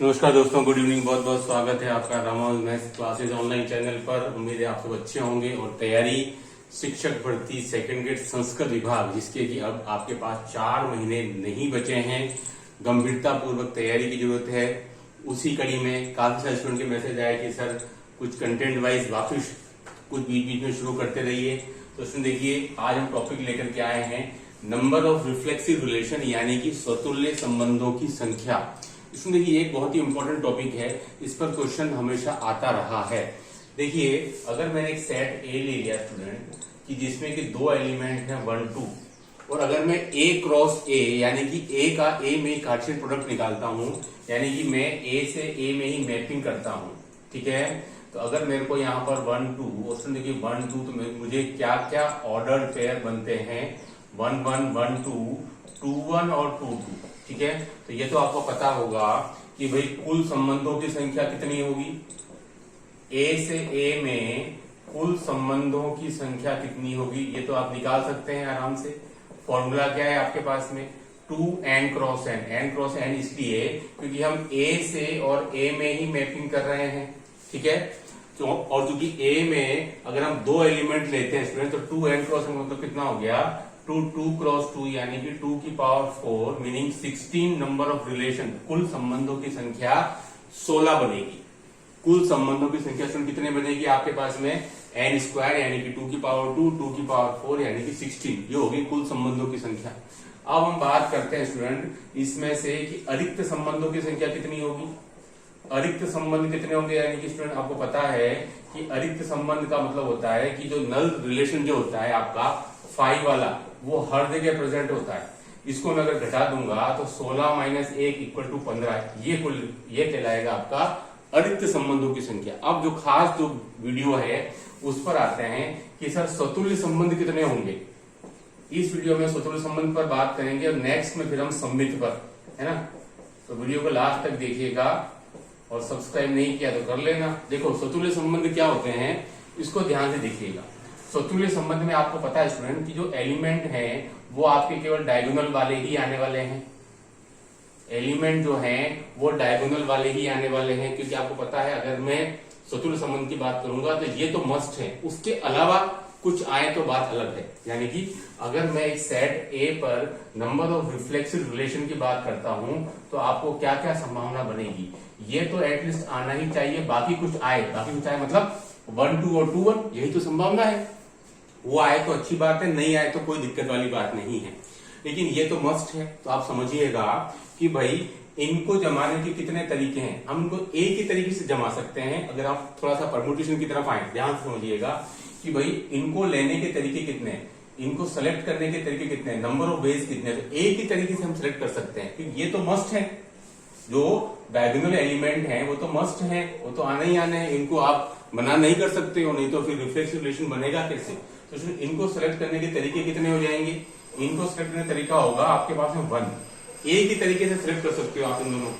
नमस्कार दोस्तों, good evening. बहुत बहुत स्वागत है आपका Ramanuj maths classes online channel पर। उम्मीद है आप सब अच्छे होंगे और तैयारी शिक्षक भर्ती सेकंड ग्रेड संस्कृत विभाग, जिसके कि अब आपके पास 4 महीने नहीं बचे हैं, गंभीरता पूर्वक तैयारी की जरूरत है। उसी कड़ी में काफी सारे स्टूडेंट के मैसेज आए कि सर कुछ कंटेंट वाइज वापिस कुछ बीच बीच में शुरू करते रहिए। तो इसमें देखिए, आज हम टॉपिक लेकर के आए हैं नंबर ऑफ रिफ्लेक्सिव रिलेशन, यानी कि स्वतुल्य संबंधों की संख्या। इसमें देखिए एक बहुत ही इंपॉर्टेंट टॉपिक है, इस पर क्वेश्चन हमेशा आता रहा है। देखिए, अगर मैंने एक सेट ए ले लिया स्टूडेंट कि जिसमें कि 2 एलिमेंट हैं 1 2, और अगर मैं ए क्रॉस ए यानी कि ए का ए में कार्टेशियन प्रोडक्ट निकालता हूं, यानी कि मैं ए से ए में ही मैपिंग करता हूं, ठीक है। तो अगर मेरे को यहाँ पर 1 2, उसमें देखिए 1 2, तो मुझे क्या क्या ऑर्डर पेयर बनते हैं, 1 1 1 2 2 1 और 2 2, ठीक है। तो ये तो आपको पता होगा कि भाई कुल संबंधों की संख्या कितनी होगी, ए से ए में कुल संबंधों की संख्या कितनी होगी, ये तो आप निकाल सकते हैं आराम से। फॉर्मूला क्या है आपके पास में, 2n cross n। n cross n इसलिए क्योंकि हम ए से और ए में ही मैपिंग कर रहे हैं, ठीक है। तो और चूंकि ए में अगर हम 2 एलिमेंट लेते हैं स्टूडेंट, तो 2n क्रॉस n मतलब कितना हो गया, 2 क्रॉस 2 यानी कि 2 की power 4, meaning 16 number of relation. कुल संबंधों की संख्या 16 बनेगी। कुल संबंधों की संख्या कितने बनेगी आपके पास में, n स्क्वायर यानी कि 2 की पावर 2, 2 की पावर 4 यानी कि 16, ये होगी कुल संबंधों की संख्या। अब हम बात करते हैं स्टूडेंट इसमें से कि अरिक्त संबंधों की संख्या कितनी होगी। अरिक्त संबंध कितने होंगे, यानी कि स्टूडेंट आपको पता है कि अरिक्त संबंध का मतलब होता है कि जो नल रिलेशन जो होता है आपका 5 वाला, वो हर जगह प्रेजेंट होता है। इसको मैं अगर घटा दूंगा तो 16 माइनस 1 इक्वल टू 15, ये कहलाएगा आपका अरिक्त संबंधों की संख्या। अब जो खास जो वीडियो है उस पर आते हैं कि सर स्वतुल्य संबंध कितने होंगे। इस वीडियो में स्वतुल्य संबंध पर बात करेंगे और नेक्स्ट में फिर हम सममित पर, है ना। तो वीडियो को लास्ट तक देखिएगा और सब्सक्राइब नहीं किया तो कर लेना। देखो स्वतुल्य संबंध क्या होते हैं, इसको ध्यान से देखिएगा। स्वतुल्य संबंध में आपको पता है स्टूडेंट कि जो एलिमेंट हैं वो आपके केवल डायगोनल वाले ही आने वाले हैं। एलिमेंट जो हैं वो डायगोनल वाले ही आने वाले हैं, क्योंकि आपको पता है अगर मैं स्वतुल्य संबंध की बात करूंगा तो ये तो मस्ट है, उसके अलावा कुछ आए तो बात अलग है। यानी कि अगर मैं एक सेट ए पर नंबर ऑफ रिफ्लेक्सिव रिलेशन की बात करता हूं तो आपको क्या क्या संभावना बनेगी, ये तो एटलीस्ट आना ही चाहिए। बाकी कुछ आए मतलब 1 2 और 2 1, यही तो संभावना है। वो आए तो अच्छी बात है, नहीं आए तो कोई दिक्कत वाली बात नहीं है, लेकिन ये तो मस्ट है। तो आप समझिएगा कि भाई इनको जमाने के कितने तरीके हैं। हम इनको एक ही तरीके से जमा सकते हैं। अगर आप थोड़ा सा परम्यूटेशन की तरफ आए, ध्यान से समझिएगा कि भाई इनको लेने के तरीके कितने हैं, इनको सेलेक्ट करने के तरीके कितने हैं, नंबर ऑफ वेज कितने हैं। तो एक ही तरीके से हम सेलेक्ट कर सकते हैं, क्योंकि ये तो मस्ट है। जो डायगोनल एलिमेंट हैं वो तो मस्ट हैं, वो तो आने ही आने हैं, इनको आप मना नहीं कर सकते हो, नहीं तो फिर रिफ्लेक्सिव रिलेशन बनेगा कैसे। तो इनको सेलेक्ट करने के तरीके कितने हो जाएंगे, इनको सेलेक्ट करने का तरीका होगा आपके पास में 1, एक ही तरीके से सिलेक्ट कर सकते हो आप इन दोनों।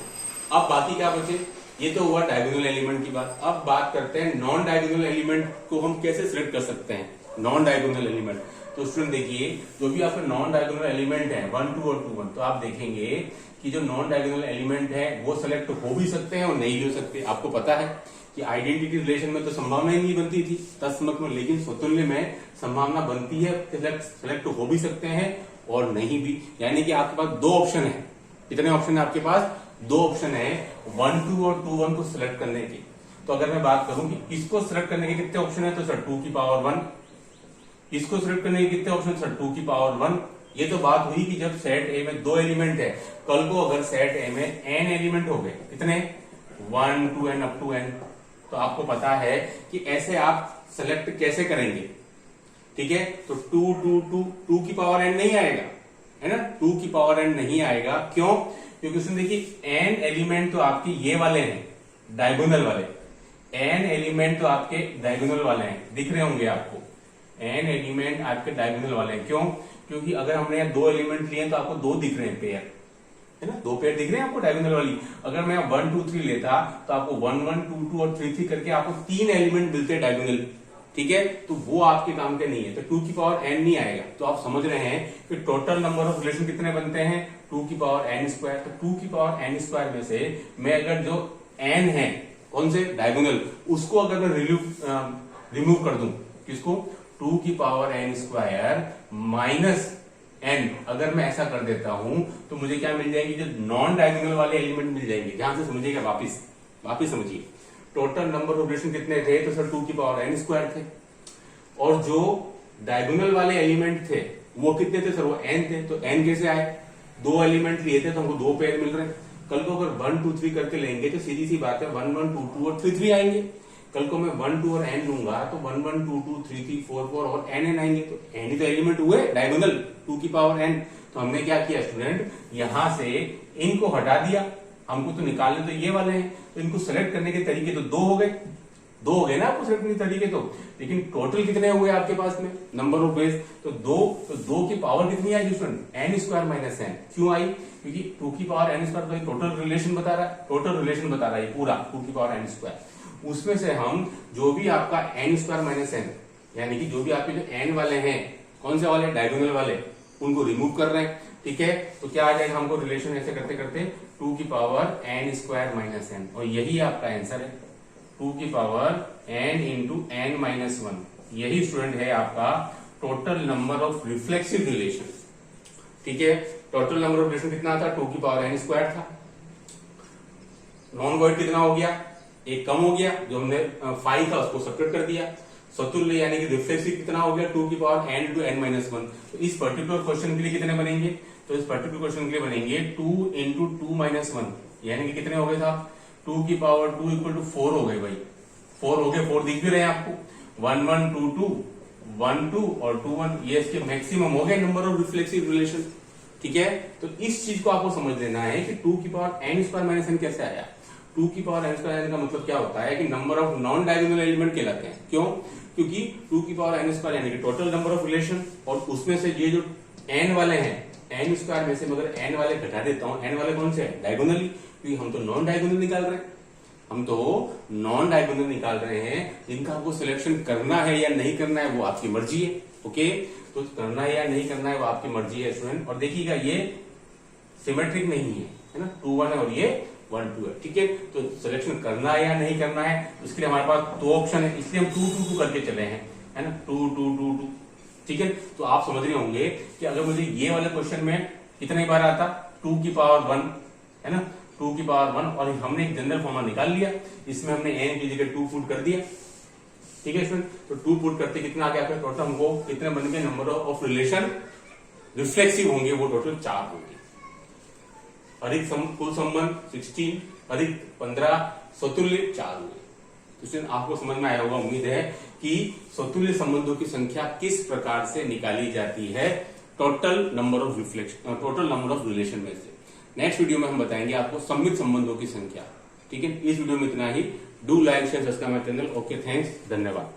अब बाकी क्या बचे, ये तो हुआ डायगोनल एलिमेंट की बात। अब बात करते हैं नॉन डायगोनल एलिमेंट को हम कैसे सिलेक्ट कर सकते हैं। नॉन डायगोनल एलिमेंट, तो स्टूडेंट देखिए जो भी आपके नॉन डायगोनल एलिमेंट है 1 2 और 2 1, तो आप देखेंगे कि जो नॉन डायगोनल एलिमेंट है वो सिलेक्ट हो भी सकते हैं और नहीं भी हो सकते। आपको पता है कि आइडेंटिटी रिलेशन में तो संभावना ही नहीं बनती थी तत्समक में, लेकिन स्वतुल्य में संभावना बनती है, सिलेक्ट हो भी सकते हैं और नहीं भी। यानी कि आपके पास 2 ऑप्शन है। कितने ऑप्शन है आपके पास, 2 ऑप्शन है 1 2 और 2 1 को सिलेक्ट करने के। तो अगर मैं बात करूं कि इसको सिलेक्ट करने के कितने ऑप्शन है, तो सर 2 की पावर 1। इसको सिलेक्ट करने के कितने ऑप्शन, सर 2 की पावर 1। ये तो बात हुई कि जब सेट ए में 2 एलिमेंट है। कल को अगर सेट ए में n एलिमेंट हो गए, कितने, 1 2 n अप टू n, तो आपको पता है कि ऐसे आप सेलेक्ट कैसे करेंगे, ठीक है। तो 2 2 2 2 की पावर n नहीं आएगा, है ना, 2 की पावर n नहीं आएगा। क्यों, क्योंकि उसमें देखिए n एलिमेंट तो आपके ये वाले हैं, डायगोनल वाले। n एलिमेंट तो आपके डायगोनल वाले हैं, दिख रहे होंगे आपको। n एलिमेंट आपके डायगोनल वाले हैं। क्यों, क्योंकि अगर हमने यहाँ 2 एलिमेंट लिए तो आपको 2 दिख रहे हैं पेयर, है ना, 2 पेयर दिख रहे हैं आपको डायगोनल वाली। अगर मैं 1 2 3 लेता तो आपको 1 1 2 2 और 3 3 करके आपको 3 एलिमेंट मिलते हैं डायगोनल, ठीक है। तो वो आपके काम के नहीं है, तो 2 की पावर n नहीं आएगा। तो आप समझ रहे हैं कि टोटल नंबर ऑफ रिलेशन कितने बनते हैं, 2 की पावर n स्क्वायर, तो 2 की पावर n स्क्वायर में से मैं अगर जो n है कौन से डायगोनल, उसको अगर मैं रिमूव कर दूं, किसको, 2 की power n square minus n, अगर मैं ऐसा कर देता हूं तो मुझे क्या मिल जाएगी, जो नॉन डायगोनल वाले एलिमेंट मिल जाएंगे। ध्यान से समझिएगा, वापिस समझिए। टोटल नंबर ऑफ रिलेशन कितने थे, तो सर 2 की पावर n स्क्वायर थे, और जो डायगोनल वाले एलिमेंट थे वो कितने थे सर, वो n थे। तो n कैसे आए, 2 एलिमेंट लिए थे तो हमको 2 पेयर मिल रहे हैं। कल को अगर 1 2 3 करके लेंगे तो सीधी सी बात है 1 1 2 2 और 3 3 आएंगे। कल को मैं 1 2 और n लूंगा तो 1 1 2 2 3 3 4 4 और n आएंगे। तो n ही तो एलिमेंट हुए डायगोनल 2 की पावर n। तो हमने क्या किया स्टूडेंट, यहां से इनको हटा दिया, हमको तो निकालने तो ये वाले हैं, तो इनको सेलेक्ट करने के तरीके तो 2 हो गए ना आपको सेलेक्ट करने के तरीके तो। लेकिन टोटल कितने हुए आपके पास में नंबर ऑफ बेस, तो 2 की पावर कितनी आई student, n square minus n। क्यों आई, क्योंकि 2 की पावर n स्क्वायर तो टोटल रिलेशन बता रहा है, पूरा 2 की पावर n स्क्वायर। उसमें से हम जो भी आपका n स्क्वायर माइनस n, यानी कि जो भी आपके जो n वाले हैं, कौन से वाले, डायगोनल वाले, उनको रिमूव कर रहे हैं। ठीक है, तो क्या आ जाएगा हमको रिलेशन ऐसे करते करते 2 की power n square minus n, और यही आपका आंसर है 2 की power n into n minus 1। यही स्टूडेंट है आपका total number of reflexive relation. ठीक है, टोटल नंबर ऑफ रिलेशन कितना था, 2 की पावर n स्क्वायर था। नॉन वॉइड कितना हो गया, एक कम हो गया, जो हमने 5 था उसको सब्ट्रैक्ट कर दिया। सतुल्य यानी कि रिफ्लेक्सिव कितना हो गया, 2 की power n into n minus 1। तो इस पर्टिकुलर क्वेश्चन के लिए कितने बनेंगे, तो इस पर्टिकुलर क्वेश्चन के लिए बनेंगे 2 इंटू 2 माइनस 1, यानी कि कितने हो गए था, 2 की पावर 2 इक्वल टू 4 हो गए भाई, 4 हो गए, 4 दिख भी रहे हैं आपको, 1 1 2 2 1 2 और 2 1, ये इसके मैक्सिमम हो गए नंबर ऑफ रिफ्लेक्सिव रिलेशन। ठीक है, तो इस चीज को आपको समझ लेना है कि 2 की power n square minus n कैसे आया। 2 की पावर n स्क्वायर का मतलब क्या होता है कि number of non diagonal element कहलाते हैं। क्यों, क्योंकि 2 की पावर n स्क्वायर यानी कि टोटल नंबर ऑफ रिलेशन, और उसमें से ये जो n वाले हैं, n स्क्वायर में से मगर n वाले घटा देता हूं, n वाले कौन से हैं, डायगोनली, क्योंकि हम तो नॉन डायगोनल निकाल रहे हैं, जिनका आपको सिलेक्शन करना है या नहीं करना है वो आपकी मर्जी है। ओके, तो करना है या नहीं करना है वो आपकी मर्जी है स्टूडेंट। और देखिएगा ये सिमेट्रिक नहीं है ना, 2 1 है और ये 1 2 है। ठीक है, तो सिलेक्शन करना है या नहीं करना है, उसके लिए हमारे पास 2 ऑप्शन है, इसलिए हम 2 2 2 करके चले हैं, है ना, 2 2 2 2। ठीक है, तो आप समझ रहे होंगे कि अगर मुझे ये वाले क्वेश्चन में कितने बार आता, 2 की पावर 1, है ना, 2 की पावर 1, और हमने एक जनरल फॉर्मूला निकाल लिया, इसमें हमने n की जगह 2 पुट कर दिया। ठीक है स्टूडेंट, तो 2 पुट करते कितना आ गया, टोटल हमको कितने बन गए, नंबर ऑफ रिलेशन रिफ्लेक्सिव होंगे वो टोटल 4 होंगे। अधिक कुल संबंध 16, अधिक 15, स्वतुल्य 4 हुए। तो आपको समझ में आया होगा, उम्मीद है कि स्वतुल्य संबंधों की संख्या किस प्रकार से निकाली जाती है टोटल नंबर ऑफ रिलेशन में से। नेक्स्ट वीडियो में हम बताएंगे आपको सममित संबंधों की संख्या। ठीक है, इस वीडियो में इतना ही। Do like share subscribe my channel. Okay, thanks, धन्यवाद।